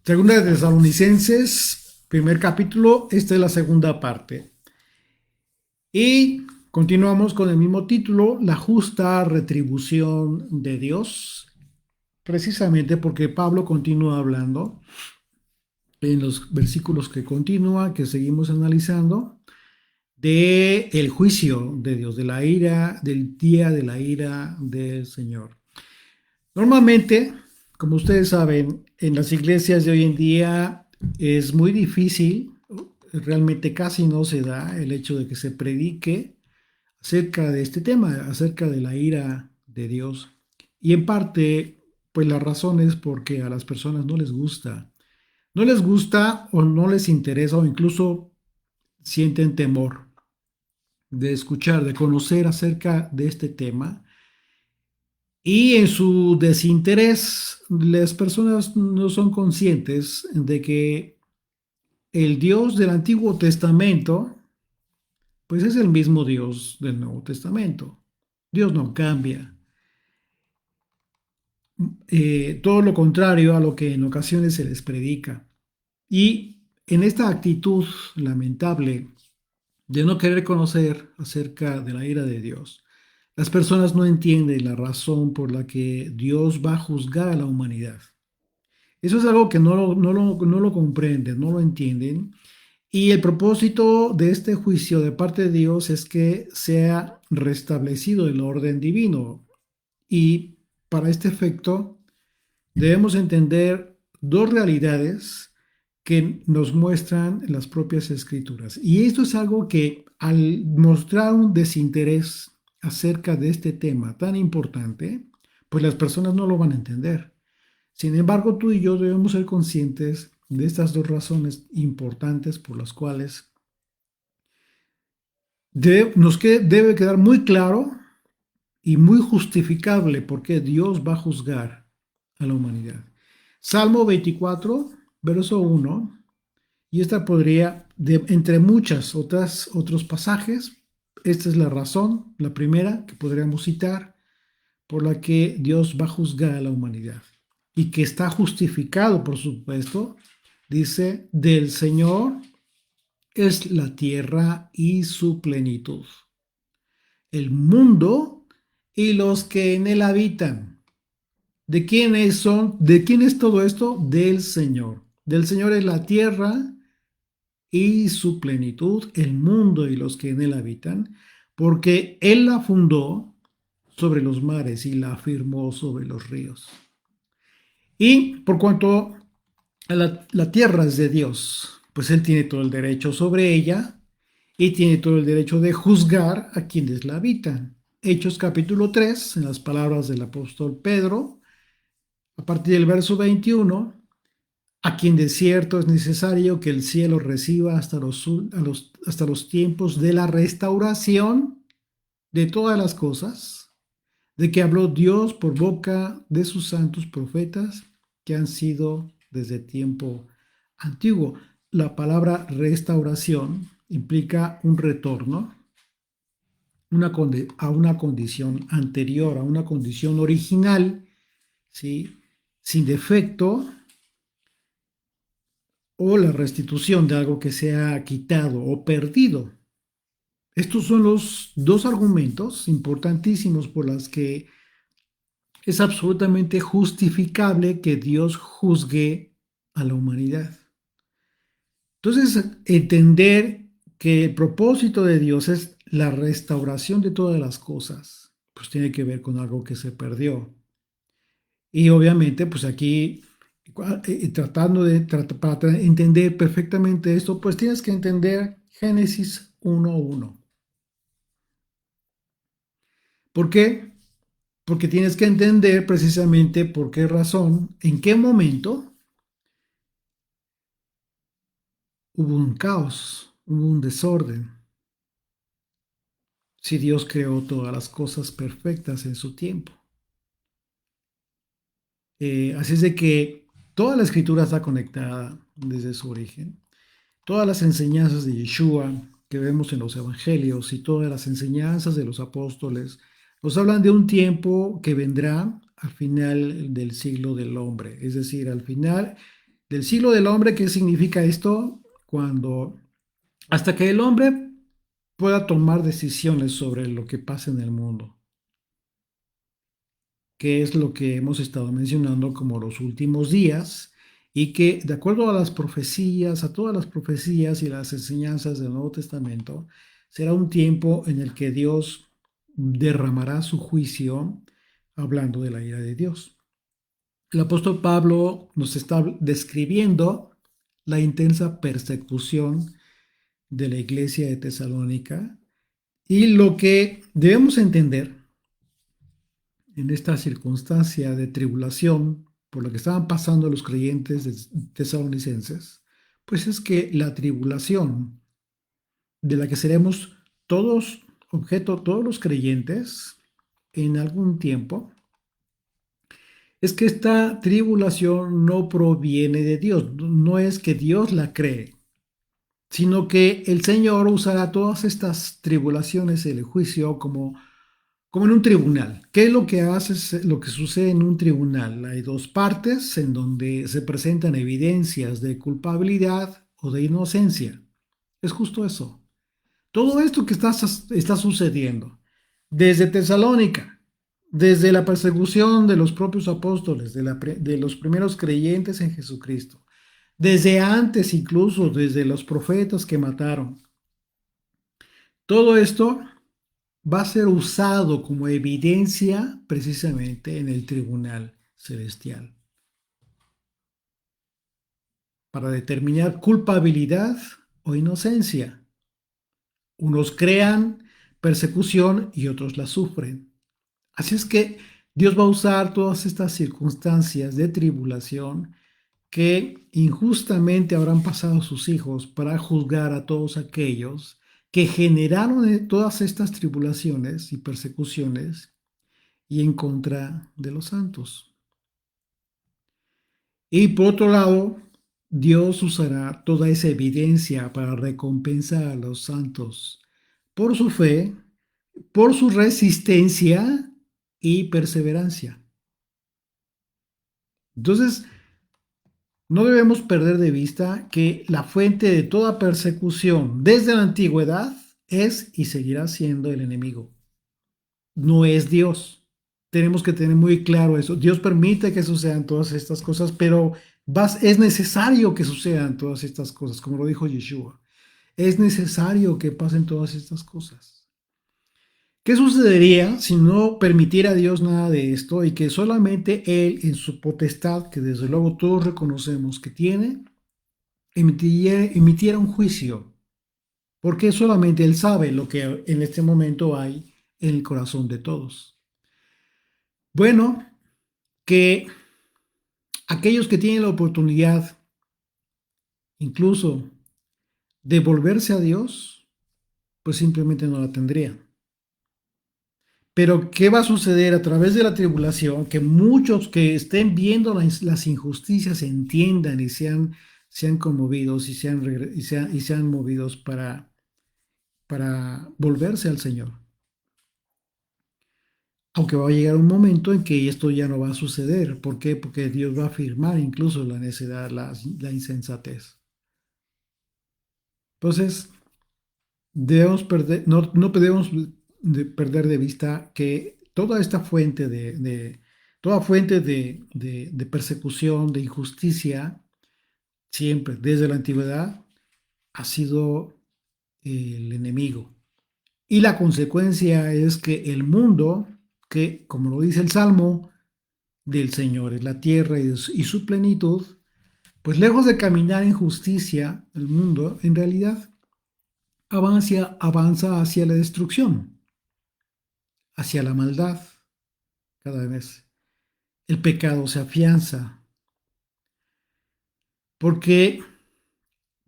Segunda de Tesalonicenses, primer capítulo, esta es la segunda parte. Y continuamos con el mismo título, la justa retribución de Dios, precisamente porque Pablo continúa hablando en los versículos que continúa, que seguimos analizando, de el juicio de Dios, de la ira, del día de la ira del Señor. Normalmente, como ustedes saben, en las iglesias de hoy en día es muy difícil, realmente casi no se da el hecho de que se predique acerca de este tema, acerca de la ira de Dios. Y en parte, pues la razón es porque a las personas no les gusta. No les gusta o no les interesa o incluso sienten temor de escuchar, de conocer acerca de este tema. Y en su desinterés, las personas no son conscientes de que el Dios del Antiguo Testamento, pues es el mismo Dios del Nuevo Testamento. Dios no cambia. Todo lo contrario a lo que en ocasiones se les predica. Y en esta actitud lamentable de no querer conocer acerca de la ira de Dios, las personas no entienden la razón por la que Dios va a juzgar a la humanidad. Eso es algo que no lo comprenden, no lo entienden. Y el propósito de este juicio de parte de Dios es que sea restablecido el orden divino. Y para este efecto debemos entender dos realidades que nos muestran las propias escrituras. Y esto es algo que al mostrar un desinterés acerca de este tema tan importante, pues las personas no lo van a entender. Sin embargo, tú y yo debemos ser conscientes de estas dos razones importantes por las cuales debe quedar muy claro y muy justificable por qué Dios va a juzgar a la humanidad. Salmo 24, verso 1, y esta podría, entre muchas otros pasajes, esta es la razón, la primera que podríamos citar, por la que Dios va a juzgar a la humanidad y que está justificado, por supuesto, dice, del Señor es la tierra y su plenitud, el mundo y los que en él habitan. ¿De quiénes son? ¿De quién es todo esto? Del Señor. Del Señor es la tierra y su plenitud, el mundo y los que en él habitan, porque él la fundó sobre los mares y la afirmó sobre los ríos. Y por cuanto la tierra es de Dios, pues Él tiene todo el derecho sobre ella y tiene todo el derecho de juzgar a quienes la habitan. Hechos capítulo 3, en las palabras del apóstol Pedro, a partir del verso 21, a quien de cierto es necesario que el cielo reciba hasta los tiempos de la restauración de todas las cosas, de que habló Dios por boca de sus santos profetas que han sido desde tiempo antiguo. La palabra restauración implica un retorno a una condición anterior, a una condición original, ¿sí? Sin defecto, o la restitución de algo que se ha quitado o perdido. Estos son los dos argumentos importantísimos por los que es absolutamente justificable que Dios juzgue a la humanidad. Entonces, entender que el propósito de Dios es la restauración de todas las cosas, pues tiene que ver con algo que se perdió. Y obviamente, pues aquí, tratando de, para entender perfectamente esto, pues tienes que entender Génesis 1:1. ¿Por qué? Porque tienes que entender precisamente por qué razón, en qué momento hubo un caos, hubo un desorden. Si Dios creó todas las cosas perfectas en su tiempo. Así es de que toda la escritura está conectada desde su origen. Todas las enseñanzas de Yeshua que vemos en los evangelios y todas las enseñanzas de los apóstoles nos hablan de un tiempo que vendrá al final del siglo del hombre. Es decir, al final Del siglo del hombre, ¿qué significa esto? Cuando, hasta que el hombre pueda tomar decisiones sobre lo que pasa en el mundo, que es lo que hemos estado mencionando como los últimos días, y que de acuerdo a las profecías, a todas las profecías y las enseñanzas del Nuevo Testamento, será un tiempo en el que Dios derramará su juicio, hablando de la ira de Dios. El apóstol Pablo nos está describiendo la intensa persecución de la iglesia de Tesalónica, y lo que debemos entender en esta circunstancia de tribulación por lo que estaban pasando los creyentes tesalonicenses, pues es que la tribulación de la que seremos todos objeto, todos los creyentes, en algún tiempo, es que esta tribulación no proviene de Dios, no es que Dios la cree, sino que el Señor usará todas estas tribulaciones, el juicio, como en un tribunal. ¿Qué es lo que hace, lo que sucede en un tribunal? Hay dos partes en donde se presentan evidencias de culpabilidad o de inocencia. Es justo eso. Todo esto que está sucediendo, desde Tesalónica, desde la persecución de los propios apóstoles, de los primeros creyentes en Jesucristo, desde antes incluso, desde los profetas que mataron, todo esto va a ser usado como evidencia precisamente en el tribunal celestial para determinar culpabilidad o inocencia. Unos crean persecución y otros la sufren. Así es que Dios va a usar todas estas circunstancias de tribulación que injustamente habrán pasado sus hijos para juzgar a todos aquellos que generaron todas estas tribulaciones y persecuciones y en contra de los santos. Y por otro lado, Dios usará toda esa evidencia para recompensar a los santos por su fe, por su resistencia y perseverancia. Entonces, no debemos perder de vista que la fuente de toda persecución desde la antigüedad es y seguirá siendo el enemigo. No es Dios. Tenemos que tener muy claro eso. Dios permite que sucedan todas estas cosas, pero es necesario que sucedan todas estas cosas, como lo dijo Yeshua. Es necesario que pasen todas estas cosas. ¿Qué sucedería si no permitiera a Dios nada de esto y que solamente Él, en su potestad, que desde luego todos reconocemos que tiene, emitiera un juicio? Porque solamente Él sabe lo que en este momento hay en el corazón de todos. Bueno, que aquellos que tienen la oportunidad incluso de volverse a Dios, pues simplemente no la tendrían. Pero ¿qué va a suceder a través de la tribulación? Que muchos que estén viendo las injusticias entiendan y sean conmovidos y sean movidos para volverse al Señor. Aunque va a llegar un momento en que esto ya no va a suceder. ¿Por qué? Porque Dios va a afirmar incluso la necedad, la insensatez. Entonces, no podemos perder de vista que toda esta fuente toda fuente de persecución, de injusticia, siempre desde la antigüedad, ha sido el enemigo. Y la consecuencia es que el mundo, que como lo dice el Salmo, del Señor es la tierra y su plenitud, pues lejos de caminar en justicia, el mundo en realidad avanza hacia la destrucción, hacia la maldad cada vez. El pecado se afianza. ¿Por qué?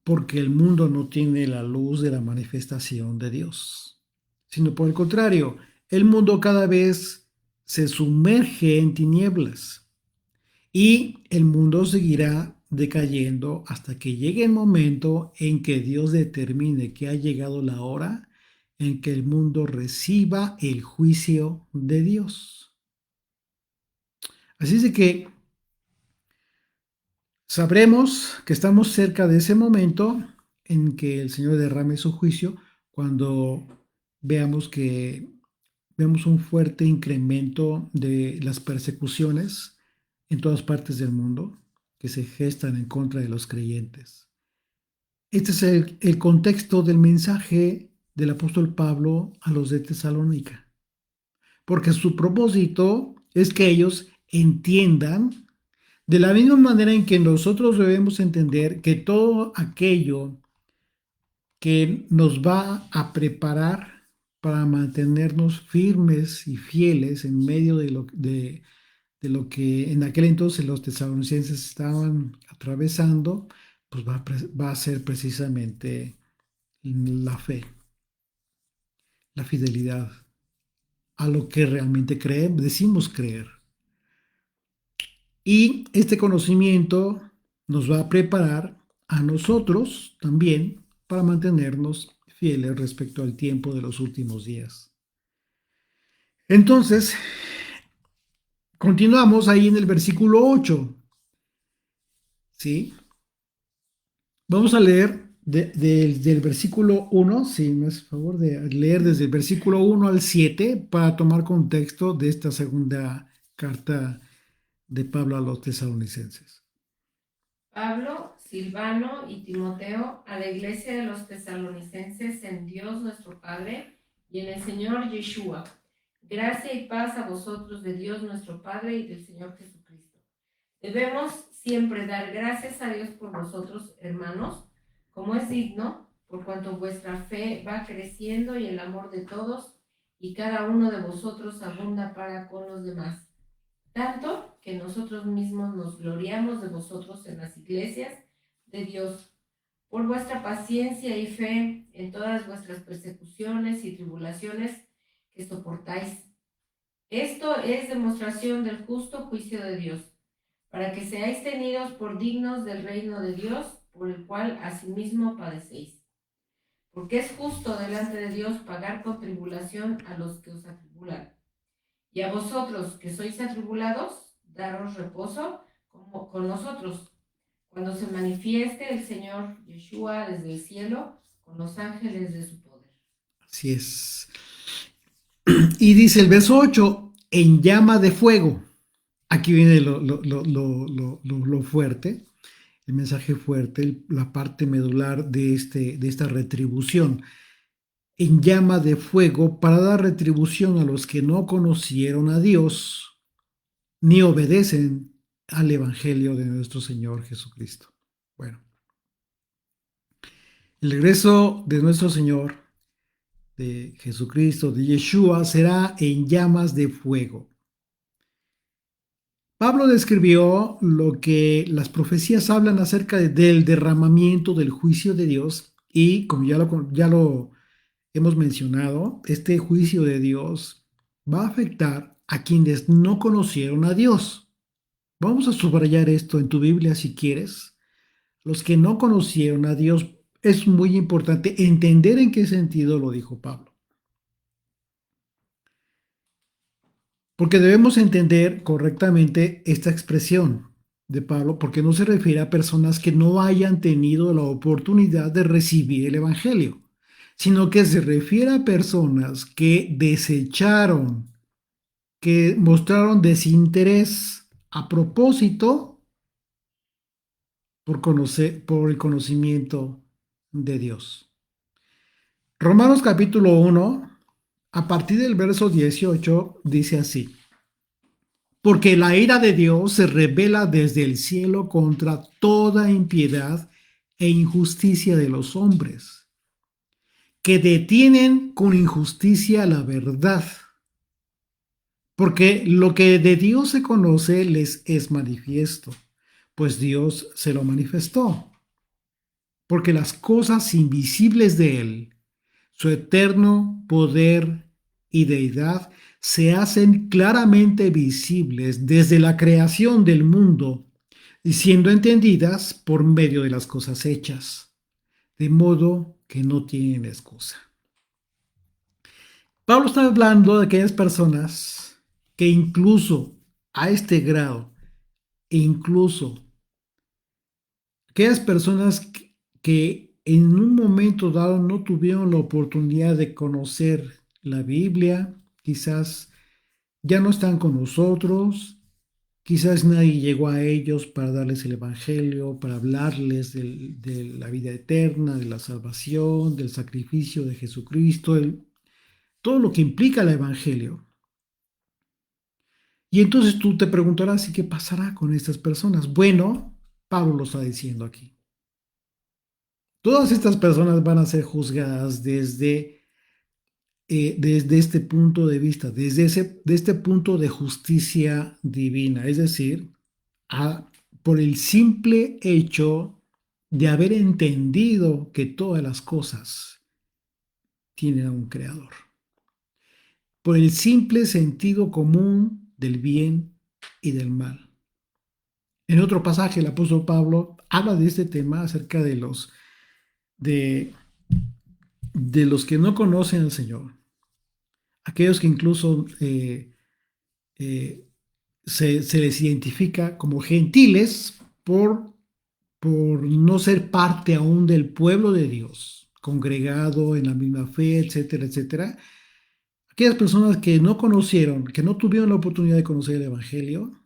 Porque el mundo no tiene la luz de la manifestación de Dios, sino por el contrario, el mundo cada vez se sumerge en tinieblas y el mundo seguirá decayendo hasta que llegue el momento en que Dios determine que ha llegado la hora en que el mundo reciba el juicio de Dios. Así es de que Sabremos que estamos cerca de ese momento en que el Señor derrame su juicio cuando veamos que vemos un fuerte incremento de las persecuciones en todas partes del mundo que se gestan en contra de los creyentes. Este es el contexto del mensaje del apóstol Pablo a los de Tesalónica, porque su propósito es que ellos entiendan de la misma manera en que nosotros debemos entender que todo aquello que nos va a preparar para mantenernos firmes y fieles en medio de lo que en aquel entonces los tesalonicenses estaban atravesando, pues va a ser precisamente la fe, la fidelidad a lo que realmente creemos, decimos creer. Y este conocimiento nos va a preparar a nosotros también para mantenernos fieles respecto al tiempo de los últimos días. Entonces, continuamos ahí en el versículo 8, ¿sí? Vamos a leer del versículo 1, si me hace favor de leer desde el versículo 1 al 7 para tomar contexto de esta segunda carta de Pablo a los tesalonicenses. Pablo, Silvano y Timoteo, a la iglesia de los tesalonicenses en Dios nuestro Padre y en el Señor Yeshua. Gracia y paz a vosotros de Dios nuestro Padre y del Señor Jesucristo. Debemos siempre dar gracias a Dios por vosotros, hermanos, como es digno, por cuanto vuestra fe va creciendo y el amor de todos y cada uno de vosotros abunda para con los demás. Tanto que nosotros mismos nos gloriamos de vosotros en las iglesias de Dios, por vuestra paciencia y fe en todas vuestras persecuciones y tribulaciones que soportáis. Esto es demostración del justo juicio de Dios, para que seáis tenidos por dignos del reino de Dios, por el cual asimismo padecéis. Porque es justo delante de Dios pagar con tribulación a los que os atribulan. Y a vosotros que sois atribulados, daros reposo como con nosotros, cuando se manifieste el Señor Yeshua desde el cielo con los ángeles de su poder. Así es. Y dice el verso 8, en llama de fuego. Aquí viene lo fuerte, el mensaje fuerte, la parte medular de esta retribución. En llama de fuego para dar retribución a los que no conocieron a Dios ni obedecen al Evangelio de nuestro Señor Jesucristo. Bueno, el regreso de nuestro Señor, de Jesucristo, de Yeshua, será en llamas de fuego. Pablo describió lo que las profecías hablan acerca del derramamiento del juicio de Dios y como ya lo hemos mencionado, este juicio de Dios va a afectar a quienes no conocieron a Dios. Vamos a subrayar esto en tu Biblia si quieres. Los que no conocieron a Dios, es muy importante entender en qué sentido lo dijo Pablo. Porque debemos entender correctamente esta expresión de Pablo, porque no se refiere a personas que no hayan tenido la oportunidad de recibir el Evangelio, sino que se refiere a personas que desecharon, que mostraron desinterés a propósito por el conocimiento de Dios. Romanos capítulo 1, a partir del verso 18, dice así. Porque la ira de Dios se revela desde el cielo contra toda impiedad e injusticia de los hombres, que detienen con injusticia la verdad. Porque lo que de Dios se conoce les es manifiesto, pues Dios se lo manifestó. Porque las cosas invisibles de Él, su eterno poder y deidad, se hacen claramente visibles desde la creación del mundo y siendo entendidas por medio de las cosas hechas, de modo que no tienen excusa. Pablo está hablando de aquellas personas que incluso a este grado, e incluso aquellas personas que en un momento dado no tuvieron la oportunidad de conocer la Biblia, quizás ya no están con nosotros, quizás nadie llegó a ellos para darles el Evangelio, para hablarles de la vida eterna, de la salvación, del sacrificio de Jesucristo, todo lo que implica el Evangelio. Y entonces tú te preguntarás, ¿y qué pasará con estas personas? Bueno, Pablo lo está diciendo aquí. Todas estas personas van a ser juzgadas desde este punto de vista, de este punto de justicia divina, es decir, por el simple hecho de haber entendido que todas las cosas tienen a un creador, por el simple sentido común del bien y del mal. En otro pasaje, el apóstol Pablo habla de este tema acerca de, de los que no conocen al Señor, aquellos que incluso eh, se les identifica como gentiles por no ser parte aún del pueblo de Dios, congregado en la misma fe, etcétera, etcétera. Aquellas personas que no conocieron, que no tuvieron la oportunidad de conocer el Evangelio,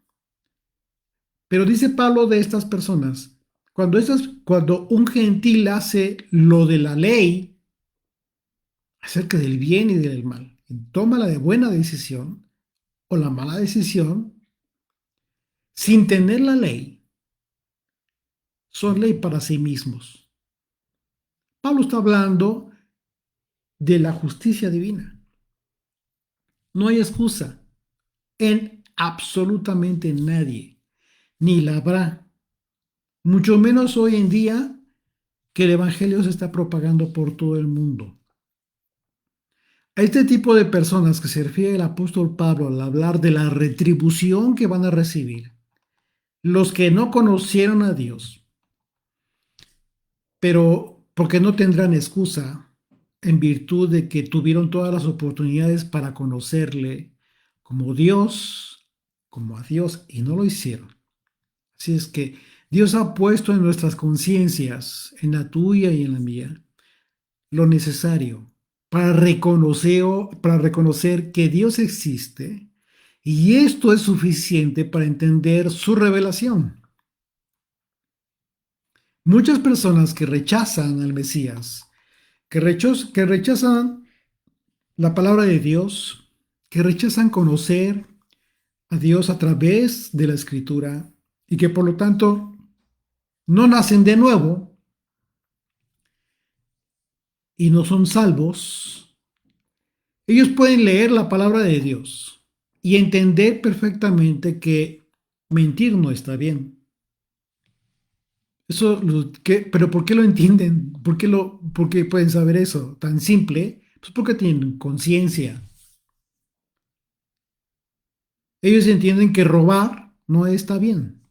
pero dice Pablo de estas personas, cuando un gentil hace lo de la ley acerca del bien y del mal, toma la de buena decisión o la mala decisión, sin tener la ley, son ley para sí mismos. Pablo está hablando de la justicia divina. No hay excusa en absolutamente nadie, ni la habrá, mucho menos hoy en día que el Evangelio se está propagando por todo el mundo. A este tipo de personas que se refiere el apóstol Pablo al hablar de la retribución que van a recibir, los que no conocieron a Dios, pero porque no tendrán excusa en virtud de que tuvieron todas las oportunidades para conocerle como Dios, como a Dios, y no lo hicieron. Así es que Dios ha puesto en nuestras conciencias, en la tuya y en la mía, lo necesario para reconocer que Dios existe, y esto es suficiente para entender su revelación. Muchas personas que rechazan al Mesías, que rechazan la palabra de Dios, que rechazan conocer a Dios a través de la Escritura y que por lo tanto no nacen de nuevo y no son salvos, ellos pueden leer la palabra de Dios y entender perfectamente que mentir no está bien. Pero ¿por qué lo entienden? ¿Por qué pueden saber eso? Tan simple, pues porque tienen conciencia. Ellos entienden que robar no está bien,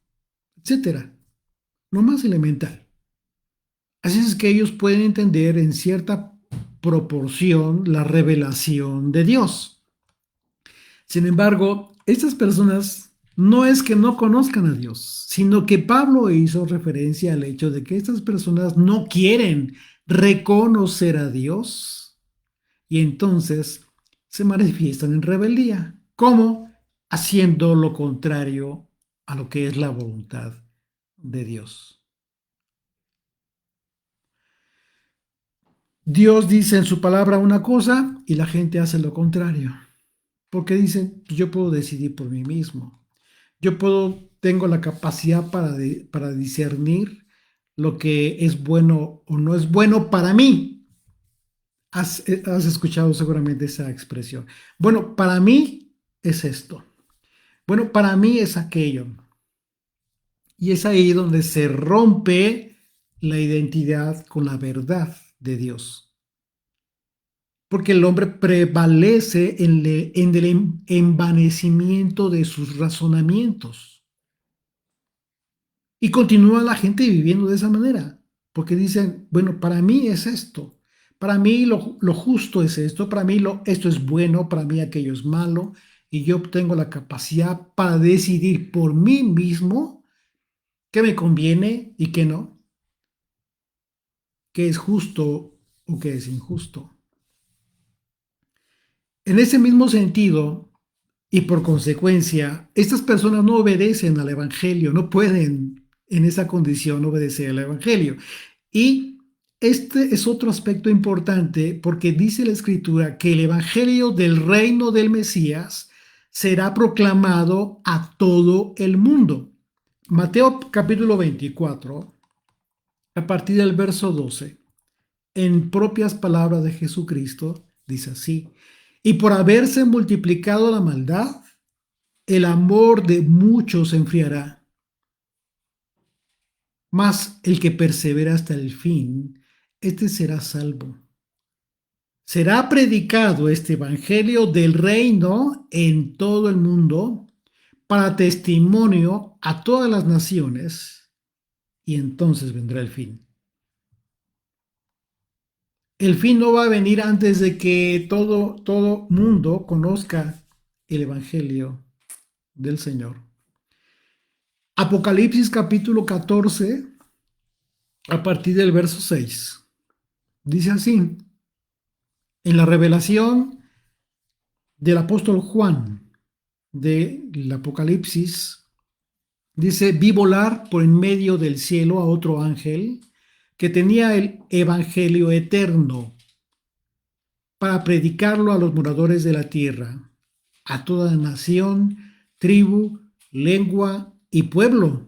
etcétera. Lo más elemental. Así es que ellos pueden entender en cierta proporción la revelación de Dios. Sin embargo, estas personas no es que no conozcan a Dios, sino que Pablo hizo referencia al hecho de que estas personas no quieren reconocer a Dios y entonces se manifiestan en rebeldía. ¿Cómo? Haciendo lo contrario a lo que es la voluntad de Dios. Dios dice en su palabra una cosa y la gente hace lo contrario. Porque dicen, yo puedo decidir por mí mismo. Tengo la capacidad para discernir lo que es bueno o no es bueno para mí. Has escuchado seguramente esa expresión. Bueno, para mí es esto. Bueno, para mí es aquello. Y es ahí donde se rompe la identidad con la verdad de Dios. Porque el hombre prevalece en el envanecimiento de sus razonamientos. Y continúa la gente viviendo de esa manera, porque dicen, bueno, para mí es esto, para mí lo justo es esto, para mí esto es bueno, para mí aquello es malo, y yo tengo la capacidad para decidir por mí mismo qué me conviene y qué no. qué es justo o qué es injusto. En ese mismo sentido, y por consecuencia, estas personas no obedecen al Evangelio, no pueden en esa condición obedecer al Evangelio. Y este es otro aspecto importante porque dice la Escritura que el Evangelio del reino del Mesías será proclamado a todo el mundo. Mateo capítulo 24, a partir del verso 12, en propias palabras de Jesucristo, dice así: y por haberse multiplicado la maldad, el amor de muchos se enfriará, mas el que persevera hasta el fin, este será salvo. Será predicado este evangelio del reino en todo el mundo para testimonio a todas las naciones, y entonces vendrá el fin. El fin no va a venir antes de que todo mundo conozca el evangelio del Señor. Apocalipsis capítulo 14, a partir del verso 6. Dice así: en la revelación del apóstol Juan del Apocalipsis, dice: vi volar por en medio del cielo a otro ángel que tenía el evangelio eterno para predicarlo a los moradores de la tierra, a toda nación, tribu, lengua y pueblo.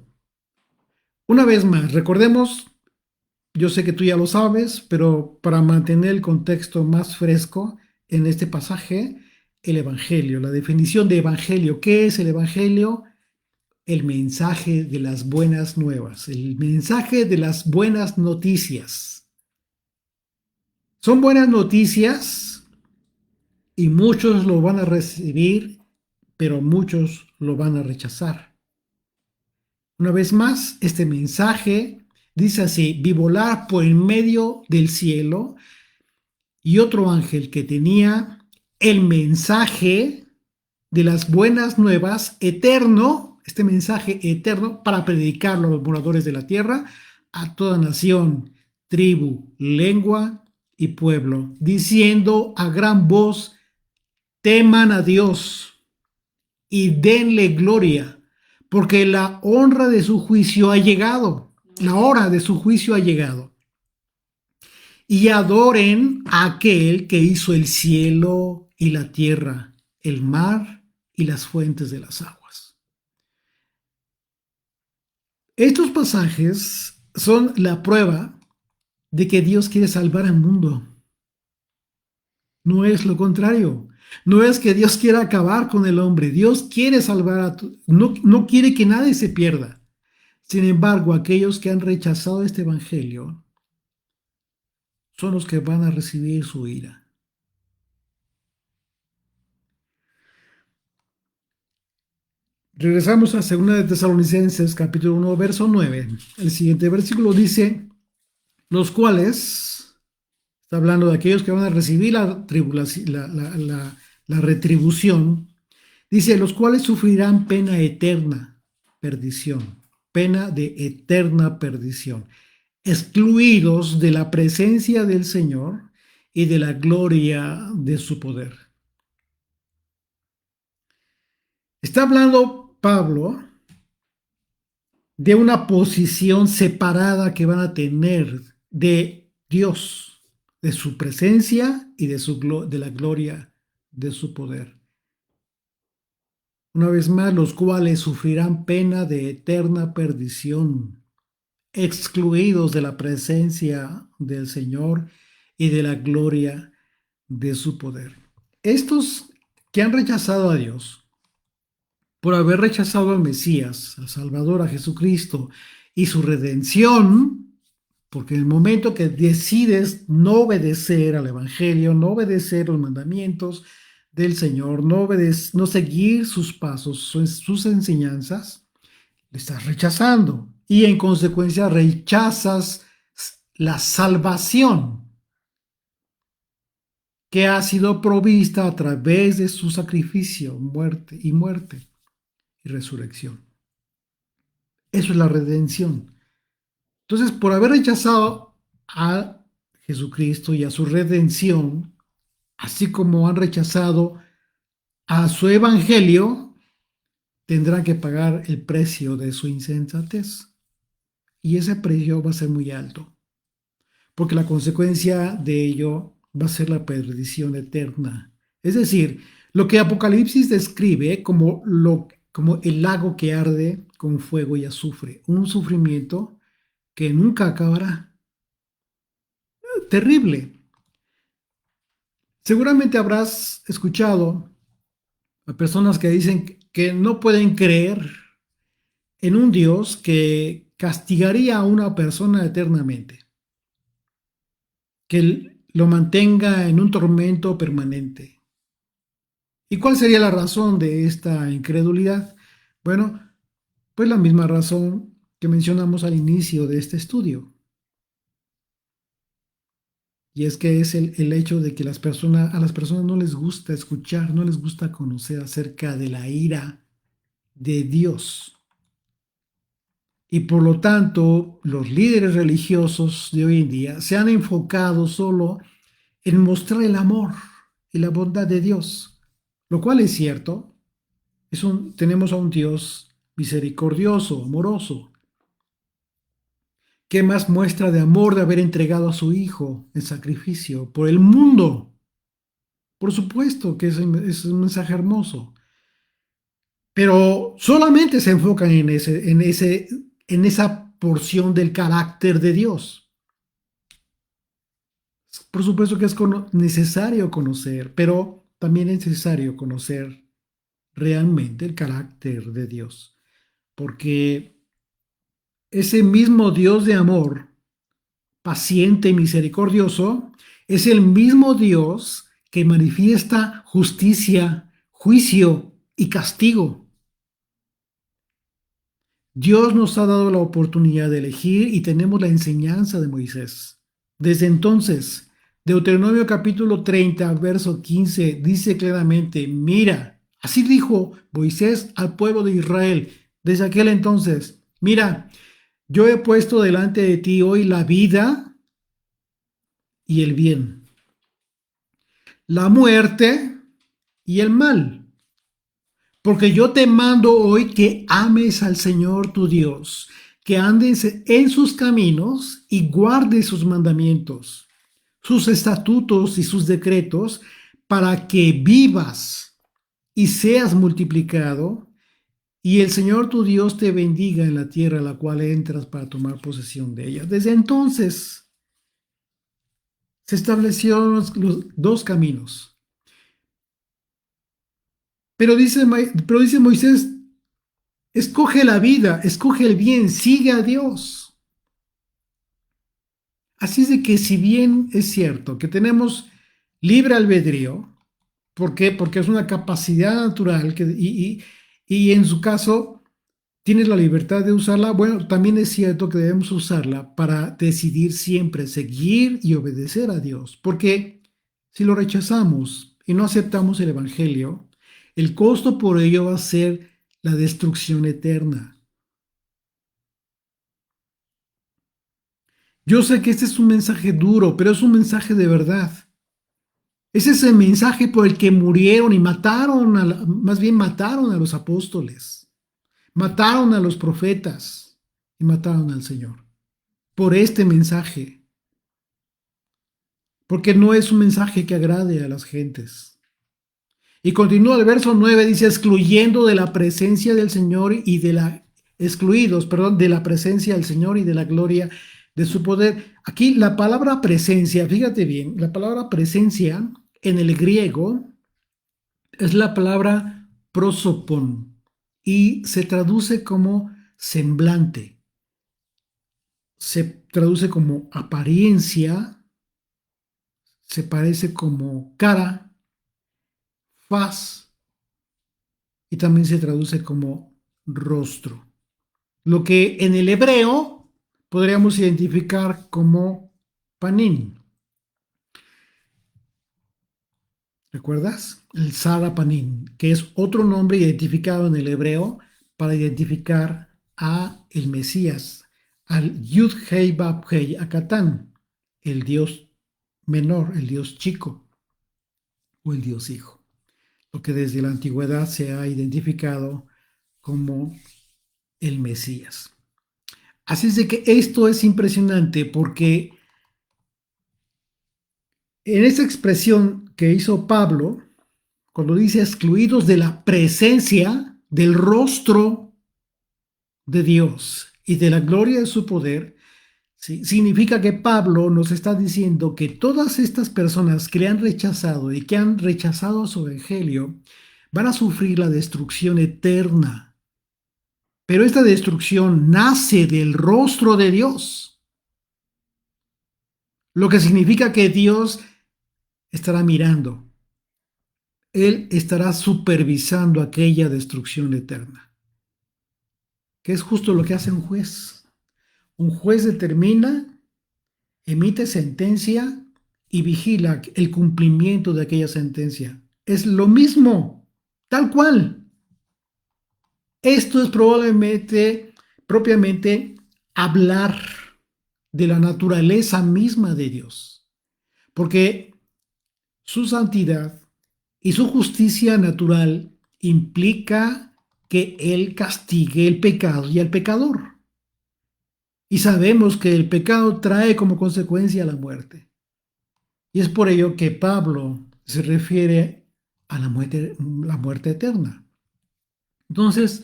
Una vez más, recordemos, yo sé que tú ya lo sabes, pero para mantener el contexto más fresco en este pasaje, el Evangelio, la definición de Evangelio. ¿Qué es el Evangelio? El mensaje de las buenas nuevas, el mensaje de las buenas noticias. Son buenas noticias y muchos lo van a recibir, pero muchos lo van a rechazar. Una vez más, este mensaje dice así: vi volar por en medio del cielo y otro ángel que tenía el mensaje de las buenas nuevas eterno, este mensaje eterno, para predicarlo a los moradores de la tierra, a toda nación, tribu, lengua y pueblo, diciendo a gran voz: teman a Dios y denle gloria, porque la honra de su juicio ha llegado, la hora de su juicio ha llegado. Y adoren a aquel que hizo el cielo y la tierra, el mar y las fuentes de las aguas. Estos pasajes son la prueba de que Dios quiere salvar al mundo. No es lo contrario. No es que Dios quiera acabar con el hombre. Dios quiere salvar no quiere que nadie se pierda. Sin embargo, aquellos que han rechazado este evangelio son los que van a recibir su ira. Regresamos a 2 de Tesalonicenses, capítulo 1, verso 9. El siguiente versículo dice: los cuales, está hablando de aquellos que van a recibir la retribución, dice: los cuales sufrirán pena eterna, perdición, pena de eterna perdición, excluidos de la presencia del Señor y de la gloria de su poder. Está hablando Pablo de una posición separada que van a tener de Dios, de su presencia y de la gloria de su poder. Una vez más, los cuales sufrirán pena de eterna perdición, excluidos de la presencia del Señor y de la gloria de su poder. Estos que han rechazado a Dios, por haber rechazado al Mesías, al Salvador, a Jesucristo y su redención, porque en el momento que decides no obedecer al Evangelio, no obedecer los mandamientos del Señor, no seguir sus pasos, sus enseñanzas, le estás rechazando y en consecuencia rechazas la salvación que ha sido provista a través de su sacrificio, muerte y resurrección. Eso es la redención. Entonces, por haber rechazado a Jesucristo y a su redención, así como han rechazado a su evangelio, tendrán que pagar el precio de su insensatez. Y ese precio va a ser muy alto, porque la consecuencia de ello va a ser la perdición eterna. Es decir, lo que Apocalipsis describe como el lago que arde con fuego y azufre, un sufrimiento que nunca acabará. Terrible. Seguramente habrás escuchado a personas que dicen que no pueden creer en un Dios que castigaría a una persona eternamente, que lo mantenga en un tormento permanente. ¿Y cuál sería la razón de esta incredulidad? Bueno, pues la misma razón que mencionamos al inicio de este estudio. Y es que es el hecho de que a las personas no les gusta escuchar, no les gusta conocer acerca de la ira de Dios. Y por lo tanto, los líderes religiosos de hoy en día se han enfocado solo en mostrar el amor y la bondad de Dios, lo cual es cierto. Tenemos a un Dios misericordioso, amoroso. ¿Qué más muestra de amor de haber entregado a su Hijo en sacrificio por el mundo? Por supuesto que es un mensaje hermoso, pero solamente se enfocan en esa porción del carácter de Dios. Por supuesto que es necesario conocer, pero también es necesario conocer realmente el carácter de Dios, porque ese mismo Dios de amor, paciente y misericordioso, es el mismo Dios que manifiesta justicia, juicio y castigo. Dios nos ha dado la oportunidad de elegir y tenemos la enseñanza de Moisés. Desde entonces, Deuteronomio capítulo 30, verso 15, dice claramente, mira, así dijo Moisés al pueblo de Israel desde aquel entonces, mira, yo he puesto delante de ti hoy la vida y el bien, la muerte y el mal. Porque yo te mando hoy que ames al Señor tu Dios, que andes en sus caminos y guardes sus mandamientos, sus estatutos y sus decretos, para que vivas y seas multiplicado, y el Señor tu Dios te bendiga en la tierra a la cual entras para tomar posesión de ella. Desde entonces se establecieron los dos caminos. Pero dice Moisés, escoge la vida, escoge el bien, sigue a Dios. Así es de que si bien es cierto que tenemos libre albedrío, ¿por qué? Porque es una capacidad natural y en su caso tienes la libertad de usarla, bueno, también es cierto que debemos usarla para decidir siempre seguir y obedecer a Dios, porque si lo rechazamos y no aceptamos el Evangelio, el costo por ello va a ser la destrucción eterna. Yo sé que este es un mensaje duro, pero es un mensaje de verdad. Ese es el mensaje por el que murieron y más bien mataron a los apóstoles, mataron a los profetas y mataron al Señor. Por este mensaje, porque no es un mensaje que agrade a las gentes. Y continúa el verso 9, dice, excluyendo de la presencia del Señor y excluidos, perdón, de la presencia del Señor y de la gloria de su poder. Aquí la palabra presencia, fíjate bien, la palabra presencia en el griego es la palabra prosopon y se traduce como semblante, se traduce como apariencia, se parece como cara, faz y también se traduce como rostro. Lo que en el hebreo podríamos identificar como panim. ¿Recuerdas? El Sara Panim, que es otro nombre identificado en el hebreo para identificar a el Mesías, al Yud Hei Bab Hei Akatán, el Dios menor, el Dios chico o el Dios hijo, lo que desde la antigüedad se ha identificado como el Mesías. Así es de que esto es impresionante porque en esa expresión que hizo Pablo, cuando dice excluidos de la presencia, del rostro de Dios y de la gloria de su poder, ¿sí? Significa que Pablo nos está diciendo que todas estas personas que le han rechazado y que han rechazado su evangelio van a sufrir la destrucción eterna. Pero esta destrucción nace del rostro de Dios, lo que significa que Dios estará mirando. Él estará supervisando aquella destrucción eterna, que es justo lo que hace un juez. Un juez determina, emite sentencia y vigila el cumplimiento de aquella sentencia. Es lo mismo, tal cual. Esto es propiamente hablar de la naturaleza misma de Dios, porque su santidad y su justicia natural implica que Él castigue el pecado y al pecador. Y sabemos que el pecado trae como consecuencia la muerte. Y es por ello que Pablo se refiere a la muerte eterna. Entonces,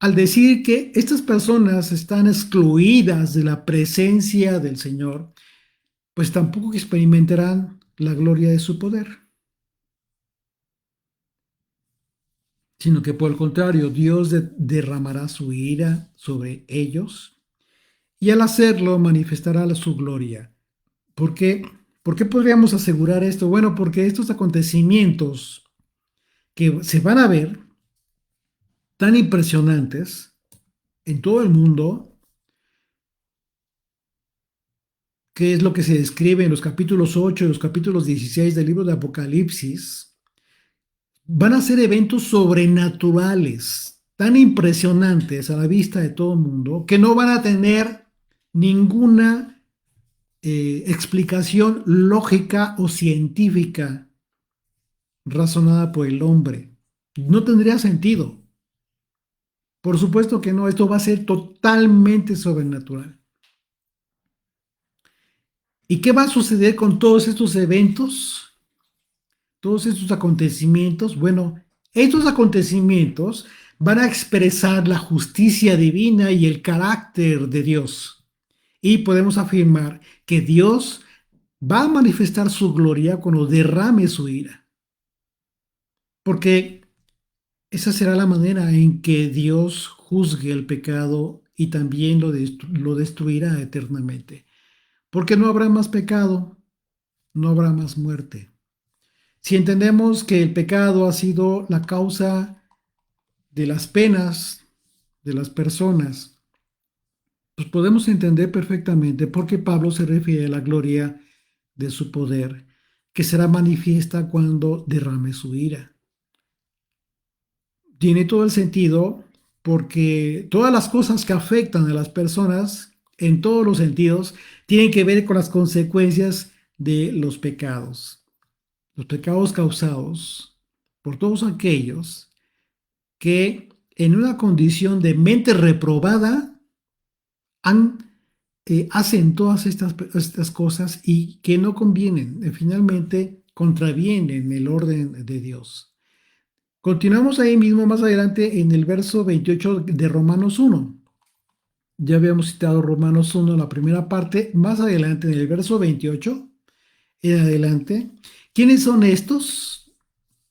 al decir que estas personas están excluidas de la presencia del Señor, pues tampoco experimentarán la gloria de su poder, sino que por el contrario, Dios derramará su ira sobre ellos y al hacerlo manifestará su gloria. ¿Por qué? ¿Por qué podríamos asegurar esto? Bueno, porque estos acontecimientos que se van a ver tan impresionantes en todo el mundo, que es lo que se describe en los capítulos 8 y los capítulos 16 del libro de Apocalipsis, van a ser eventos sobrenaturales, tan impresionantes a la vista de todo el mundo, que no van a tener ninguna explicación lógica o científica razonada por el hombre. No tendría sentido. Por supuesto que no, esto va a ser totalmente sobrenatural. ¿Y qué va a suceder con todos estos eventos? Todos estos acontecimientos. Bueno, estos acontecimientos van a expresar la justicia divina y el carácter de Dios. Y podemos afirmar que Dios va a manifestar su gloria cuando derrame su ira. Porque esa será la manera en que Dios juzgue el pecado y también lo destruirá eternamente. Porque no habrá más pecado, no habrá más muerte. Si entendemos que el pecado ha sido la causa de las penas de las personas, pues podemos entender perfectamente por qué Pablo se refiere a la gloria de su poder, que será manifiesta cuando derrame su ira. Tiene todo el sentido porque todas las cosas que afectan a las personas en todos los sentidos tienen que ver con las consecuencias de los pecados causados por todos aquellos que en una condición de mente reprobada hacen todas estas cosas y que no convienen, finalmente contravienen el orden de Dios. Continuamos ahí mismo más adelante en el verso 28 de Romanos 1. Ya habíamos citado Romanos 1 en la primera parte, más adelante en el verso 28 en adelante. ¿Quiénes son estos?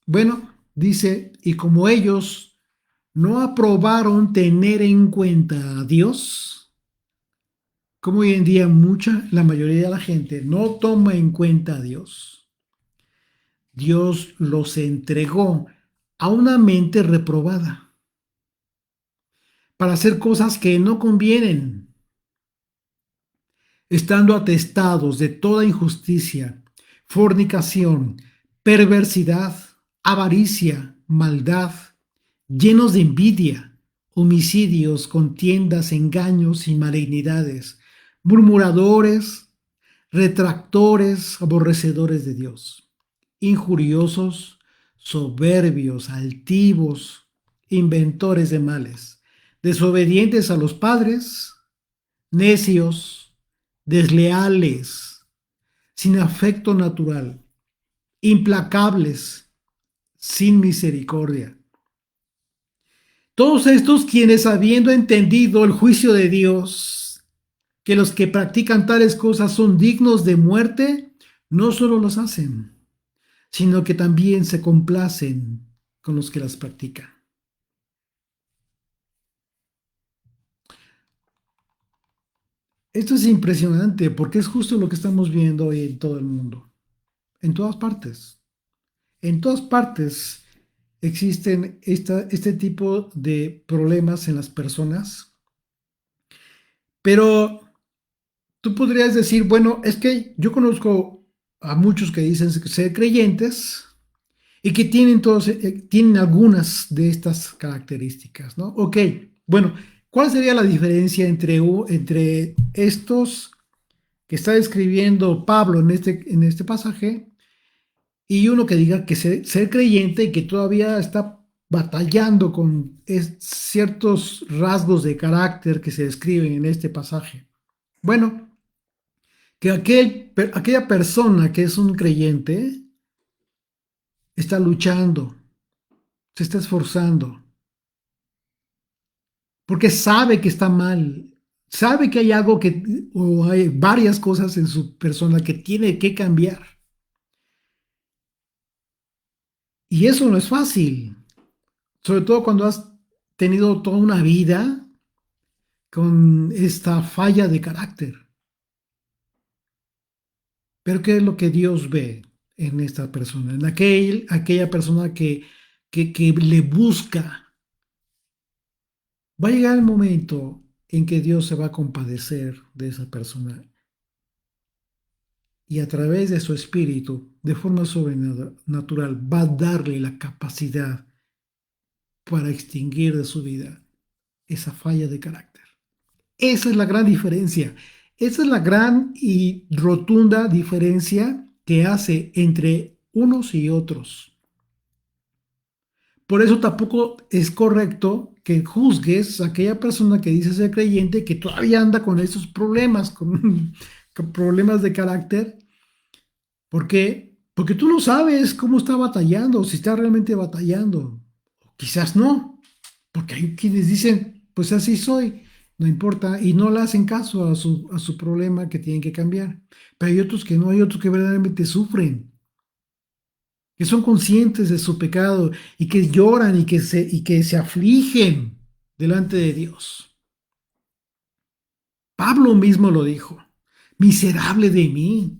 Bueno, dice, y como ellos no aprobaron tener en cuenta a Dios, como hoy en día la mayoría de la gente no toma en cuenta a Dios, Dios los entregó a una mente reprobada para hacer cosas que no convienen, estando atestados de toda injusticia, fornicación, perversidad, avaricia, maldad, llenos de envidia, homicidios, contiendas, engaños y malignidades, murmuradores, retractores, aborrecedores de Dios, injuriosos, soberbios, altivos, inventores de males, desobedientes a los padres, necios, desleales, sin afecto natural, implacables, sin misericordia. Todos estos quienes, habiendo entendido el juicio de Dios, que los que practican tales cosas son dignos de muerte, no solo los hacen, sino que también se complacen con los que las practican. Esto es impresionante porque es justo lo que estamos viendo hoy en todo el mundo, en todas partes. En todas partes existen este tipo de problemas en las personas, pero tú podrías decir, bueno, es que yo conozco a muchos que dicen ser creyentes y que tienen algunas de estas características, ¿no? Ok, bueno, ¿cuál sería la diferencia entre estos que está describiendo Pablo en este pasaje y uno que diga que ser creyente y que todavía está batallando con ciertos rasgos de carácter que se describen en este pasaje? Bueno, que aquella persona que es un creyente está luchando, se está esforzando, porque sabe que está mal, sabe que hay algo o hay varias cosas en su persona que tiene que cambiar. Y eso no es fácil, sobre todo cuando has tenido toda una vida con esta falla de carácter. Pero ¿qué es lo que Dios ve en esta persona? En aquella persona que le busca. Va a llegar el momento en que Dios se va a compadecer de esa persona y a través de su espíritu, de forma sobrenatural, va a darle la capacidad para extinguir de su vida esa falla de carácter. Esa es la gran diferencia. Esa es la gran y rotunda diferencia que hace entre unos y otros. Por eso tampoco es correcto que juzgues a aquella persona que dice ser creyente que todavía anda con esos problemas, con problemas de carácter. ¿Por qué? Porque tú no sabes cómo está batallando, si está realmente batallando. Quizás no, porque hay quienes dicen, pues así soy, no importa, y no le hacen caso a su problema que tienen que cambiar. Pero hay otros que no, hay otros que verdaderamente sufren, que son conscientes de su pecado y que lloran y que se afligen delante de Dios. Pablo mismo lo dijo, miserable de mí.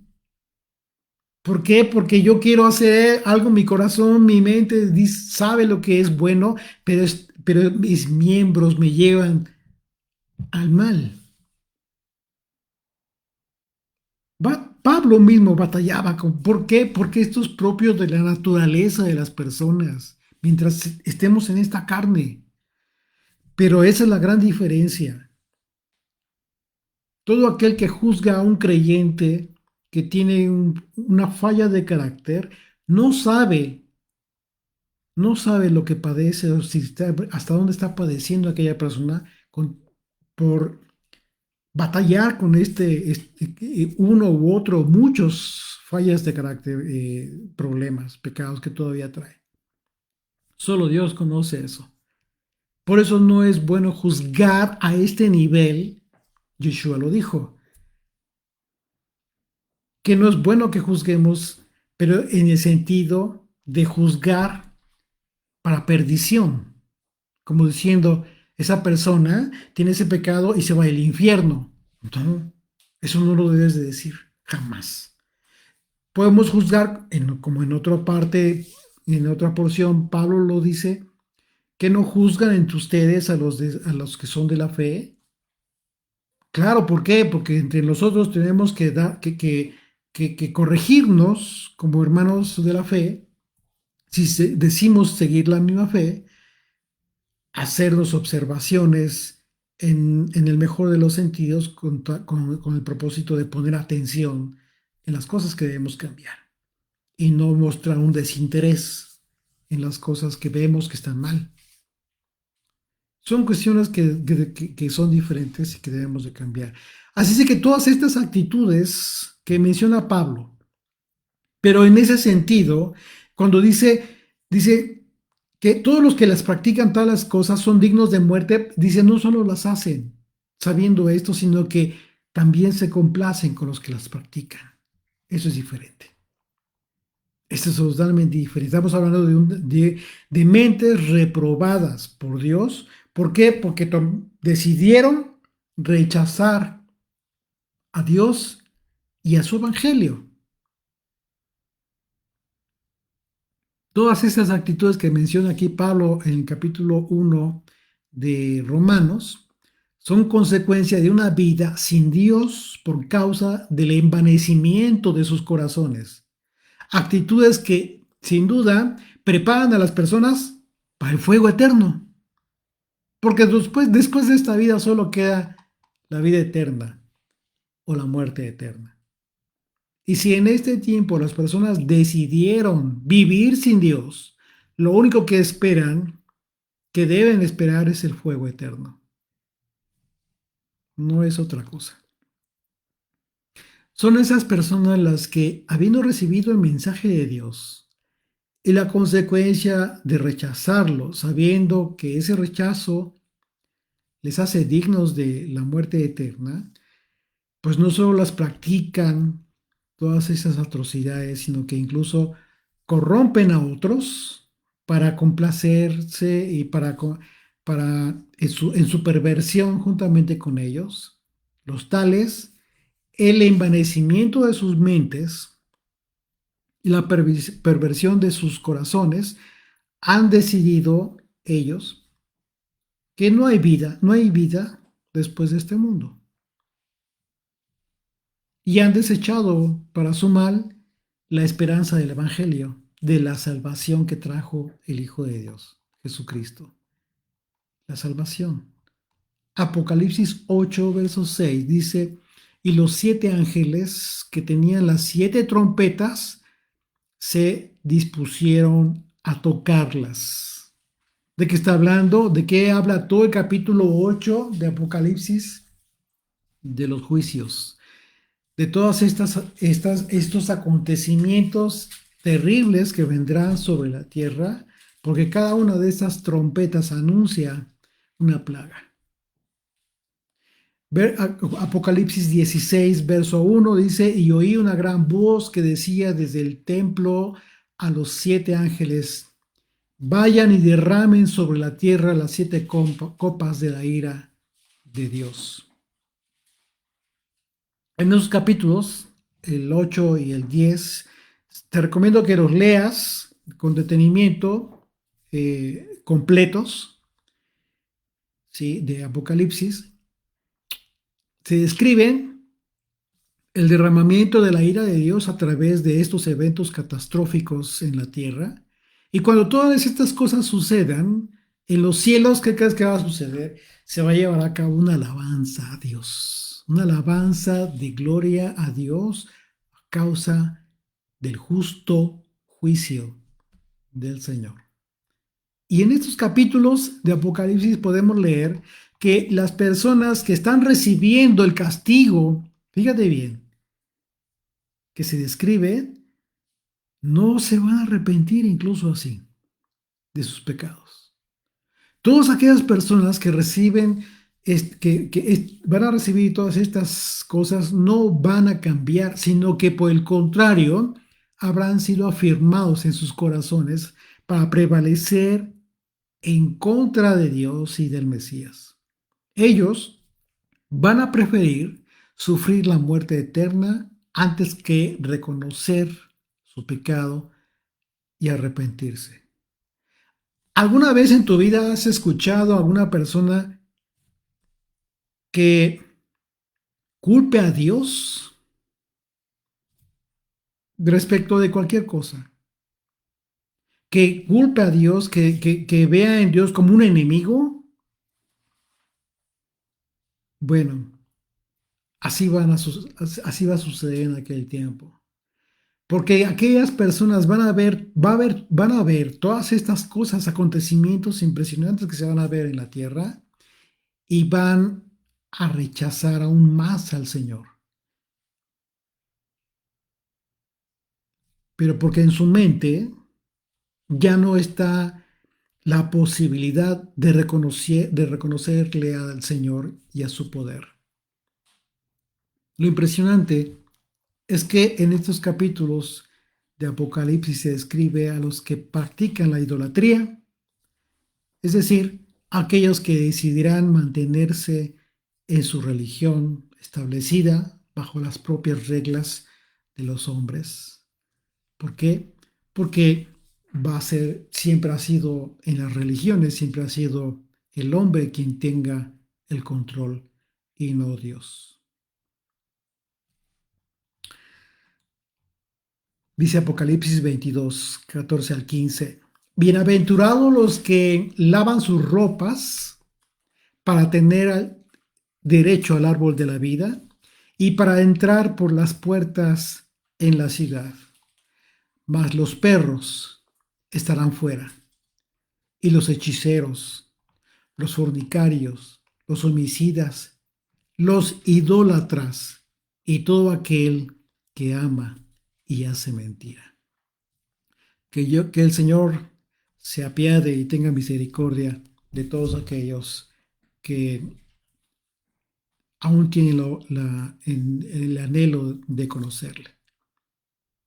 ¿Por qué? Porque yo quiero hacer algo, mi corazón, mi mente sabe lo que es bueno, pero mis miembros me llevan al mal. Pablo mismo batallaba ¿por qué? Porque esto es propio de la naturaleza de las personas, mientras estemos en esta carne. Pero esa es la gran diferencia. Todo aquel que juzga a un creyente que tiene una falla de carácter, no sabe, no sabe lo que padece o hasta dónde está padeciendo aquella persona por batallar con uno u otro, muchos fallas de carácter, problemas, pecados que todavía trae. Solo Dios conoce eso. Por eso no es bueno juzgar a este nivel. Yeshua lo dijo, que no es bueno que juzguemos, pero en el sentido de juzgar para perdición, como diciendo, esa persona tiene ese pecado y se va al infierno. No, eso no lo debes de decir, jamás. Podemos juzgar, como en otra parte, en otra porción, Pablo lo dice, que no juzgan entre ustedes a los que son de la fe. Claro, ¿por qué? Porque entre nosotros tenemos que corregirnos como hermanos de la fe, si decimos seguir la misma fe, hacernos observaciones en el mejor de los sentidos con el propósito de poner atención en las cosas que debemos cambiar y no mostrar un desinterés en las cosas que vemos que están mal. Son cuestiones que son diferentes y que debemos de cambiar. Así es que todas estas actitudes que menciona Pablo, pero en ese sentido, cuando dice que todos los que las practican todas las cosas son dignos de muerte, dice no solo las hacen sabiendo esto, sino que también se complacen con los que las practican. Eso es diferente. Esto es totalmente diferente. Estamos hablando de mentes reprobadas por Dios. ¿Por qué? Porque decidieron rechazar a Dios y a su evangelio. Todas estas actitudes que menciona aquí Pablo en el capítulo 1 de Romanos son consecuencia de una vida sin Dios por causa del envanecimiento de sus corazones. Actitudes que, sin duda, preparan a las personas para el fuego eterno. Porque después de esta vida solo queda la vida eterna o la muerte eterna. Y si en este tiempo las personas decidieron vivir sin Dios, lo único que esperan, que deben esperar, es el fuego eterno. No es otra cosa. Son esas personas las que, habiendo recibido el mensaje de Dios y la consecuencia de rechazarlo, sabiendo que ese rechazo les hace dignos de la muerte eterna, pues no solo las practican todas esas atrocidades, sino que incluso corrompen a otros para complacerse y para en su perversión juntamente con ellos. Los tales, el envanecimiento de sus mentes y la perversión de sus corazones han decidido ellos que no hay vida después de este mundo. Y han desechado para su mal la esperanza del Evangelio, de la salvación que trajo el Hijo de Dios, Jesucristo. La salvación. Apocalipsis 8, verso 6 dice, y los 7 ángeles que tenían las 7 trompetas se dispusieron a tocarlas. ¿De qué está hablando? ¿De qué habla todo el capítulo 8 de Apocalipsis? De los juicios, de todos estos acontecimientos terribles que vendrán sobre la tierra, porque cada una de estas trompetas anuncia una plaga. Apocalipsis 16, verso 1 dice, y oí una gran voz que decía desde el templo a los 7 ángeles, vayan y derramen sobre la tierra las 7 copas de la ira de Dios. En esos capítulos, el 8 y el 10, te recomiendo que los leas con detenimiento, completos, ¿sí? De Apocalipsis. Se describen el derramamiento de la ira de Dios a través de estos eventos catastróficos en la tierra. Y cuando todas estas cosas sucedan, en los cielos, ¿qué crees que va a suceder? Se va a llevar a cabo una alabanza a Dios, una alabanza de gloria a Dios a causa del justo juicio del Señor. Y en estos capítulos de Apocalipsis podemos leer que las personas que están recibiendo el castigo, fíjate bien, que se describe, no se van a arrepentir incluso así de sus pecados. Todas aquellas personas que reciben, van a recibir todas estas cosas, no van a cambiar, sino que por el contrario, habrán sido afirmados en sus corazones para prevalecer en contra de Dios y del Mesías. Ellos van a preferir sufrir la muerte eterna antes que reconocer su pecado y arrepentirse. ¿Alguna vez en tu vida has escuchado a alguna persona que culpe a Dios respecto de cualquier cosa? Que culpe a Dios, que vea en Dios como un enemigo. Bueno, así va a suceder en aquel tiempo. Porque aquellas personas van a ver todas estas cosas, acontecimientos impresionantes que se van a ver en la tierra y van a rechazar aún más al Señor. Pero porque en su mente ya no está la posibilidad de reconocerle al Señor y a su poder. Lo impresionante es que en estos capítulos de Apocalipsis se describe a los que practican la idolatría, es decir, aquellos que decidirán mantenerse en su religión establecida bajo las propias reglas de los hombres. ¿Por qué? Porque va a ser, siempre ha sido en las religiones, siempre ha sido el hombre quien tenga el control y no Dios. Dice Apocalipsis 22, 14 al 15. Bienaventurados los que lavan sus ropas para tener derecho al árbol de la vida y para entrar por las puertas en la ciudad. Mas los perros estarán fuera, y los hechiceros, los fornicarios, los homicidas, los idólatras y todo aquel que ama y hace mentira. Que el Señor se apiade y tenga misericordia de todos aquellos que aún tienen el anhelo de conocerle.